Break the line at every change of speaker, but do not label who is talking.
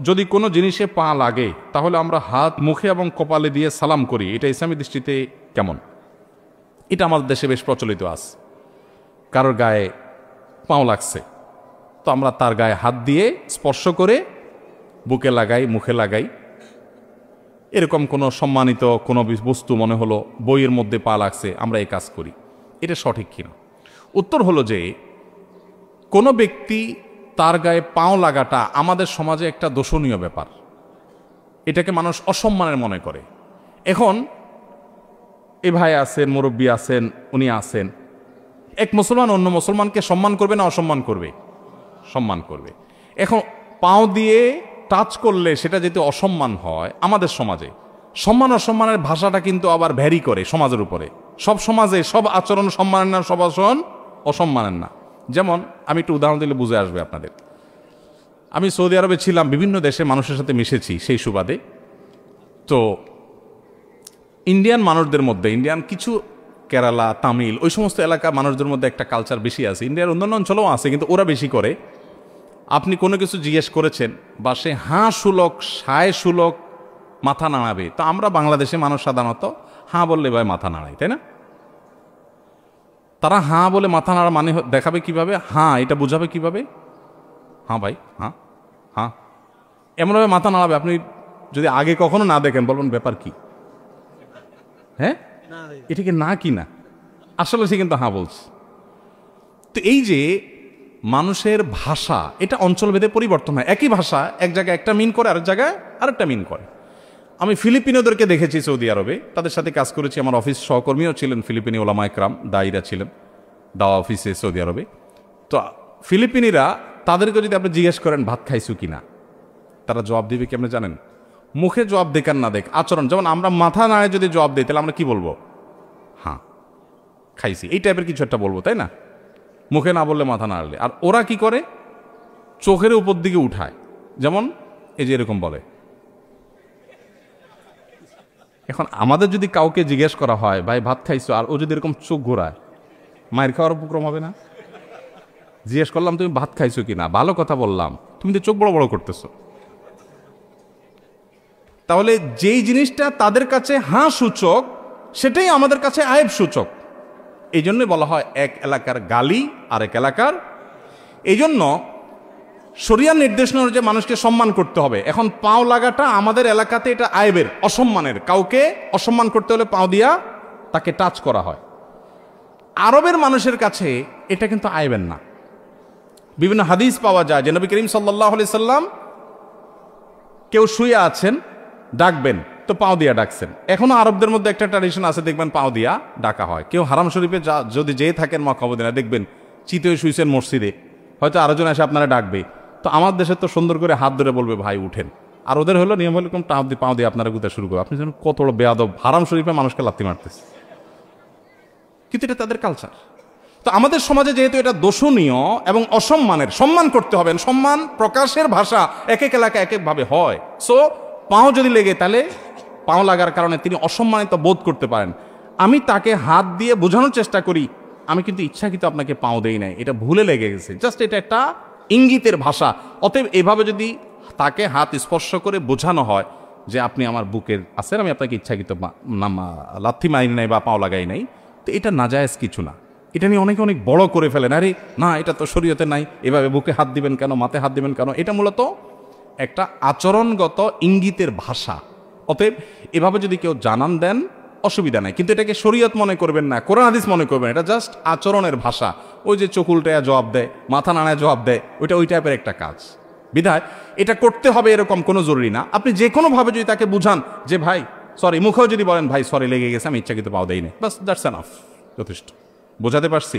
যদি কোনো জিনিসে পা লাগে তাহলে আমরা হাত মুখে এবং কপালে দিয়ে সালাম করি, এটা ইসলামী দৃষ্টিতে কেমন? এটা আমাদের দেশে বেশ প্রচলিত আছে। কারোর গায়ে পাও লাগছে তো আমরা তার গায়ে হাত দিয়ে স্পর্শ করে বুকে লাগাই, মুখে লাগাই। এরকম কোনো সম্মানিত কোনো বস্তু মনে হলো বইয়ের মধ্যে পা লাগছে, আমরা এই কাজ করি। এটা সঠিক কিনা? উত্তর হলো যে কোনো ব্যক্তি তার গায়ে পাও লাগাটা আমাদের সমাজে একটা দোষণীয় ব্যাপার, এটাকে মানুষ অসম্মানের মনে করে। এখন এ ভাই আছেন, মুরব্বী আছেন, উনি আছেন, এক মুসলমান অন্য মুসলমানকে সম্মান করবে না অসম্মান করবে? সম্মান করবে। এখন পাও দিয়ে টাচ করলে সেটা যদি অসম্মান হয়, আমাদের সমাজে সম্মান অসম্মানের ভাষাটা কিন্তু আবার ভ্যারি করে সমাজের উপরে। সব সমাজে সব আচরণ সম্মানের না, সব আচরণ অসম্মানের না। যেমন আমি একটু উদাহরণ দিলে বুঝে আসবে আপনাদের। আমি সৌদি আরবে ছিলাম, বিভিন্ন দেশে মানুষের সাথে মিশেছি সেই সুবাদে। তো ইন্ডিয়ান মানুষদের মধ্যে, ইন্ডিয়ান কিছু কেরালা, তামিল, ওই সমস্ত এলাকা মানুষদের মধ্যে একটা কালচার বেশি আছে। ইন্ডিয়ার অন্যান্য অঞ্চলেও আছে, কিন্তু ওরা বেশি করে। আপনি কোনো কিছু জিজ্ঞেস করেছেন বা সে হাঁ সুলক, সায় সুলক মাথা নাড়াবে, তো আমরা বাংলাদেশে মানুষ সাধারণত হাঁ বললে ভাই মাথা নাড়াই, তাই না? তারা হাঁ বলে মাথা নাড়া মানে দেখাবে কিভাবে? হাঁ এটা বুঝাবে কিভাবে? হাঁ ভাই, হাঁ হাঁ, এমনভাবে মাথা নাড়াবে আপনি যদি আগে কখনো না দেখেন বলবেন ব্যাপার কি, হ্যাঁ এটা কি না কি না, আসলে সে কিন্তু হাঁ বলছে। তো এই যে মানুষের ভাষা, এটা অঞ্চলভেদে পরিবর্তন হয়। একই ভাষা এক জায়গায় একটা মিন করে, আরেক জায়গায় আরেকটা মিন করে। আমি ফিলিপিনোদেরকে দেখেছি সৌদি আরবে, তাদের সাথে কাজ করেছি। আমার অফিস সহকর্মীও ছিলেন ফিলিপিনি ওলামা একরাম, দায়ীরা ছিলেন দাওয়া অফিসে সৌদি আরবে। তো ফিলিপিনিরা, তাদেরকে যদি আপনি জিজ্ঞেস করেন ভাত খাইছু কিনা, তারা জবাব দিবে কি আপনি জানেন? মুখে জবাব দেখান না দেখ, আচরণ। যেমন আমরা মাথা নাড়ে যদি জবাব দিই, তাহলে আমরা কি বলবো? হ্যাঁ খাইছি, এই টাইপের কিছু একটা বলবো, তাই না? মুখে না বললে মাথা নাড়লে। আর ওরা কি করে? চোখের উপর দিকে উঠায়, যেমন এই যে এরকম বলে। এখন আমাদের যদি কাউকে জিজ্ঞেস করা হয় ভাই ভাত খাইছো, আর ও যদি এরকম চোখ ঘোরায়, মায়ের খাওয়ার উপক্রম হবে না? জিজ্ঞেস করলাম তুমি ভাত খাইছো কিনা, ভালো কথা বললাম, তুমি তো চোখ বড় বড় করতেছো। তাহলে যেই জিনিসটা তাদের কাছে হাঁ সূচক, সেটাই আমাদের কাছে আয়েব সূচক। এই জন্যই বলা হয় এক এলাকার গালি আর এক এলাকার। এই জন্য শরিয়ার নির্দেশনা অনুযায়ী মানুষকে সম্মান করতে হবে। এখন পাও লাগাটা আমাদের এলাকাতে এটা আয়েবের, অসম্মানের। কাউকে অসম্মান করতে হলে পাও দিয়া তাকে টাচ করা হয়। আরবের মানুষের কাছে এটা কিন্তু আয়েবের না। বিভিন্ন হাদিস পাওয়া যায় যে নবী করিম সাল্লাল্লাহু আলাইহি সাল্লাম কেউ শুয়ে আছেন, ডাকবেন তো পাও দিয়া ডাকছেন। এখনো আরবদের মধ্যে একটা ট্র্যাডিশন আছে, দেখবেন পাও দিয়া ডাকা হয়। কেউ হারাম শরীফে যদি যেয়ে থাকেন মক্কা মদিনা, দেখবেন চিত হয়ে শুয়েছেন মসজিদে, হয়তো আরো জন এসে আপনারা ডাকবে, তো আমার দেশে তো সুন্দর করে হাত ধরে বলবে ভাই উঠেন। আর ওদের হলো নিয়ম হলো পাও দিয়ে আপনারা গুতা শুরু করবে। আপনি যেন কত বড় বেয়াদব, হারাম শরীফে মানুষকে লাথি মারতেছে, কিন্তু এটা তাদের কালচার। তো আমাদের সমাজে যেহেতু এটা দোষণীয় এবং অসম্মানের, সম্মান করতে হবে। সম্মান প্রকাশের ভাষা এক এক এলাকায় এক একভাবে হয়। সো পাও যদি লেগে, তাহলে পাও লাগার কারণে তিনি অসম্মানিত বোধ করতে পারেন। আমি তাকে হাত দিয়ে বোঝানোর চেষ্টা করি, আমি কিন্তু ইচ্ছাকৃত আপনাকে পাও দেই নাই, এটা ভুলে লেগে গেছে, জাস্ট এটা একটা ইঙ্গিতের ভাষা। অতএব এভাবে যদি তাকে হাত স্পর্শ করে বোঝানো হয় যে আপনি আমার বুকের আছেন, আমি আপনাকে ইচ্ছাকৃত লাথি মারি নাই বা পাও লাগাই নাই, তো এটা নাজায়েজ কিছু না। এটা নিয়ে অনেকে অনেক বড় করে ফেলেন, আরে না এটা তো শরীয়তে নাই, এভাবে বুকে হাত দিবেন কেন, মাথায় হাত দিবেন কেন। এটা মূলত একটা আচরণগত ইঙ্গিতের ভাষা। অতএব এভাবে যদি কেউ জানান দেন অসুবিধা নাই, কিন্তু এটাকে শরীয়ত মনে করবেন না, কোরআন হাদিস মনে করবেন। এটা জাস্ট আচরণের ভাষা। ওই যে চোখ উল্টায় জবাব দেয়, মাথা নাড়ায় জবাব দেয়, ওই টাইপের একটা কাজ। বিধায় এটা করতে হবে এরকম কোনো জরুরি না। আপনি যে কোনোভাবে যদি তাকে বুঝান যে ভাই সরি, মুখেও যদি বলেন ভাই সরি লেগে গেছে, আমি ইচ্ছাকৃত পাও দেই নাই, বাস দ্যাটস এনাফ, যথেষ্ট। বোঝাতে পারছি?